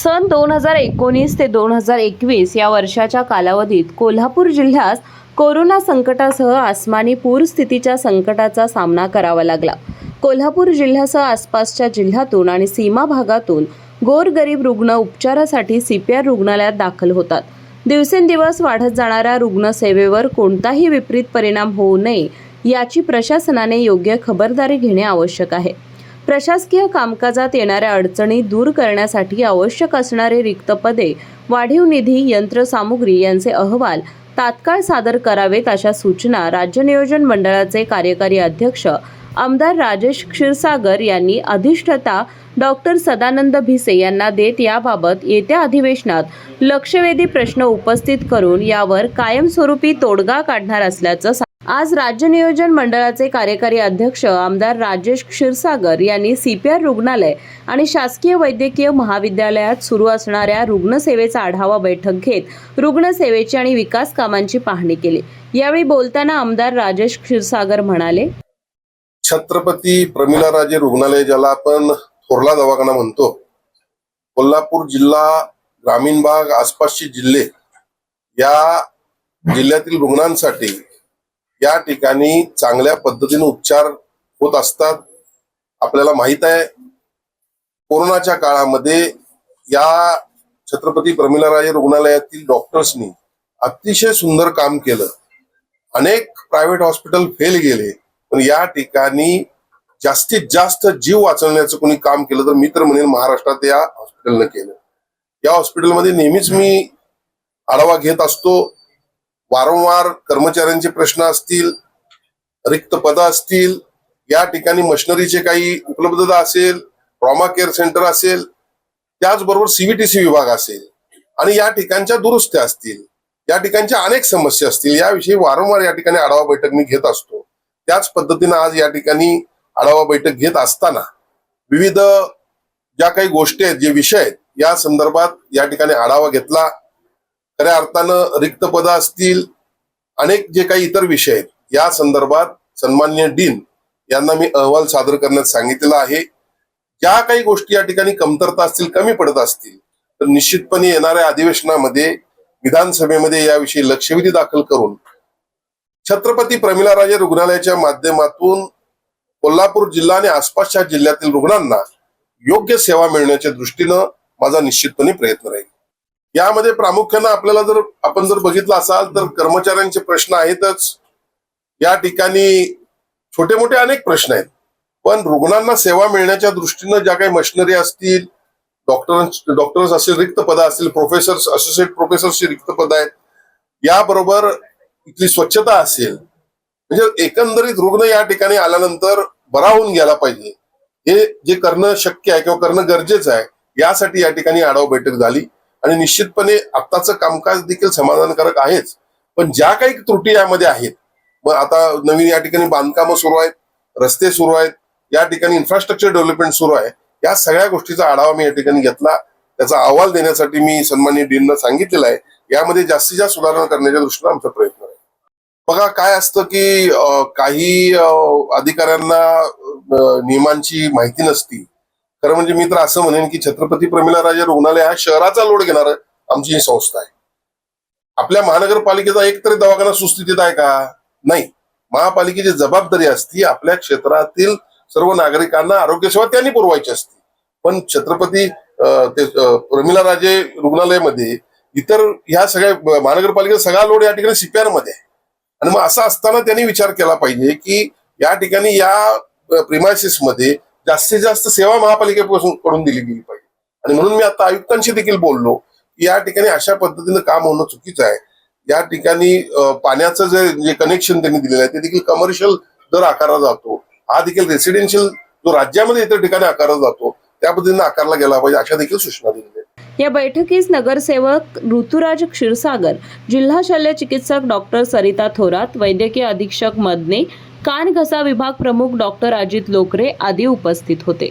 सन 2019 ते 2021 या वर्षाच्या कालावधीत कोल्हापूर जिल्ह्यास कोरोना संकटासह आसमानी पूर स्थितीच्या संकटाचा सामना करावा लागला। कोल्हापूर जिल्ह्यासह आसपासच्या जिल्ह्यातून आणि सीमा भागातून गोरगरीब रुग्ण उपचारासाठी CPR रुग्णालयात दाखल होतात। दिवसेंदिवस वाढत जाणाऱ्या रुग्णसेवेवर कोणताही विपरीत परिणाम होऊ नये याची प्रशासनाने योग्य खबरदारी घेणे आवश्यक आहे। प्रशासकीय कामकाजात येणाऱ्या अडचणी दूर करण्यासाठी आवश्यक असणारे रिक्त पदे, वाढीव निधी, यंत्रसामुग्री यांचे अहवाल तात्काळ सादर करावेत अशा सूचना राज्य नियोजन मंडळाचे कार्यकारी अध्यक्ष आमदार राजेश क्षीरसागर यांनी अधिष्ठाता डॉक्टर सदानंद भिसे यांना देत याबाबत येत्या अधिवेशनात लक्षवेधी प्रश्न उपस्थित करून यावर कायमस्वरूपी तोडगा काढणार असल्याचं आज राज्य नियोजन मंडळाचे कार्यकारी अध्यक्ष आमदार राजेश क्षीरसागर यांनी CPR रुग्णालय आणि शासकीय वैद्यकीय महाविद्यालयात सुरू असणाऱ्या रुग्णसेवेचा आढावा बैठक घेत रुग्णसेवेची आणि विकास कामांची पाहणी केली। यावेळी बोलताना आमदार राजेश क्षीरसागर म्हणाले, छत्रपती प्रमिलाराजे रुग्णालय ज्याला आपण थोरला दवाखाना म्हणतो, कोल्हापूर जिल्हा, ग्रामीण भाग, आसपासचे जिल्हे या जिल्ह्यातील रुग्णांसाठी या ठिकाणी चांगल्या पद्धतीने उपचार होत असतात। आपल्याला माहित आहे, कोरोनाच्या काळामध्ये या छत्रपती प्रमिलाराजे रुग्णालयातील डॉक्टर्सनी अतिशय सुंदर काम केलं। अनेक प्रायव्हेट हॉस्पिटल फेल गेले, पण या ठिकाणी जास्तीत जास्त जीव वाचवण्याचं कोणी काम केलं तर मी तर म्हणेन महाराष्ट्रात या हॉस्पिटलने केलं। या हॉस्पिटलमध्ये नेहमीच मी आढावा घेत असतो। वारंवार कर्मचाऱ्यांचे प्रश्न असतील, रिक्त पदं असतील, या ठिकाणी मशिनरीचे काही उपलब्धता असेल, ट्रॉमा केअर सेंटर असेल, त्याचबरोबर CVTC विभाग असेल आणि या ठिकाणच्या दुरुस्त्या असतील, या ठिकाणच्या अनेक समस्या असतील, याविषयी वारंवार या ठिकाणी आढावा बैठक मी घेत असतो। त्याच पद्धतीने आज या ठिकाणी आढावा बैठक घेत असताना विविध ज्या काही गोष्टी आहेत, जे विषय आहेत, या संदर्भात या ठिकाणी आढावा घेतला। खऱ्या अर्थानं रिक्त पदं असतील, अनेक जे काही इतर विषय आहेत, या संदर्भात सन्माननीय डीन यांना मी अहवाल सादर करण्यास सांगितलेला आहे। ज्या काही गोष्टी या ठिकाणी कमतरता असतील, कमी पडत असतील, तर निश्चितपणे येणाऱ्या अधिवेशनामध्ये विधानसभेमध्ये याविषयी लक्षवेधी दाखल करून छत्रपती प्रमिलाराजे रुग्णालयाच्या माध्यमातून कोल्हापूर जिल्हा आणि आसपासच्या जिल्ह्यातील रुग्णांना योग्य सेवा मिळण्याच्या दृष्टीनं माझा निश्चितपणे प्रयत्न राहील। यामध्ये प्रामुख्यानं आपल्याला आपण जर बघितलं असाल तर कर्मचाऱ्यांचे प्रश्न आहेतच। या ठिकाणी छोटे मोठे अनेक प्रश्न आहेत, पण रुग्णांना सेवा मिळण्याच्या दृष्टीनं ज्या काही मशिनरी असतील, डॉक्टर्स असतील, रिक्त पदं असतील, प्रोफेसर्स, असोसिएट प्रोफेसर्सची रिक्त पदं आहेत, याबरोबर इथली स्वच्छता असेल, म्हणजे एकंदरीत रुग्ण या ठिकाणी आल्यानंतर बरा होऊन गेला पाहिजे, हे जे करणं शक्य आहे किंवा करणं गरजेचं आहे, यासाठी या ठिकाणी आढावा बैठक झाली। आणि निश्चितपणे आत्ताचं कामकाज देखील समाधानकारक आहेच, पण ज्या काही त्रुटी यामध्ये आहेत, मग आता नवीन या ठिकाणी बांधकामं सुरू आहेत, रस्ते सुरू आहेत, या ठिकाणी इन्फ्रास्ट्रक्चर डेव्हलपमेंट सुरू आहे, या सगळ्या गोष्टीचा आढावा मी या ठिकाणी घेतला। त्याचा अहवाल देण्यासाठी मी सन्माननीय डीनना सांगितलेला आहे। यामध्ये जास्तीत जास्त सुधारणा करण्याच्या दृष्टीने आमचा प्रयत्न आहे। बघा, काय असतं की काही अधिकाऱ्यांना नियमांची माहिती नसती। खरं म्हणजे मी तर असं म्हणेन की छत्रपती प्रमिलाराजे रुग्णालय हा शहराचा लोड घेणार आमची ही संस्था आहे। आपल्या महानगरपालिकेचा एक तरी दवाखाना सुस्थितीत आहे का? नाही। महापालिकेची जबाबदारी असती आपल्या क्षेत्रातील सर्व नागरिकांना आरोग्य सेवा त्यांनी पुरवायची असते, पण छत्रपती प्रमिलाराजे रुग्णालयामध्ये इतर ह्या सगळ्या महानगरपालिकेचा सगळा लोड या ठिकाणी CPR मध्ये आहे। आणि मग असं असताना त्यांनी विचार केला पाहिजे की या ठिकाणी या प्रिमायसिस मध्ये जास्तीत जास्त सेवा महापालिकेपासून कडून दिली गेली पाहिजे। आणि म्हणून मी आता आयुक्तांशी देखील बोललो की या ठिकाणी अशा पद्धतीनं काम होणं चुकीचं आहे। या ठिकाणी पाण्याचं जे कनेक्शन त्यांनी दिलेलं आहे ते देखील कमर्शियल दर आकारला जातो, हा देखील रेसिडेन्शियल जो राज्यामध्ये इतर ठिकाणी आकारला जातो त्या पद्धतीने आकारला गेला पाहिजे, अशा देखील सूचना दिलेल्या आहेत। या बैठकीस नगरसेवक ऋतुराज क्षीरसागर, जिल्हा शल्य चिकित्सक डॉक्टर सरिता थोरात, वैद्यकीय अधीक्षक मदने, कान घसा विभाग प्रमुख डॉक्टर अजित लोकरे आदी उपस्थित होते।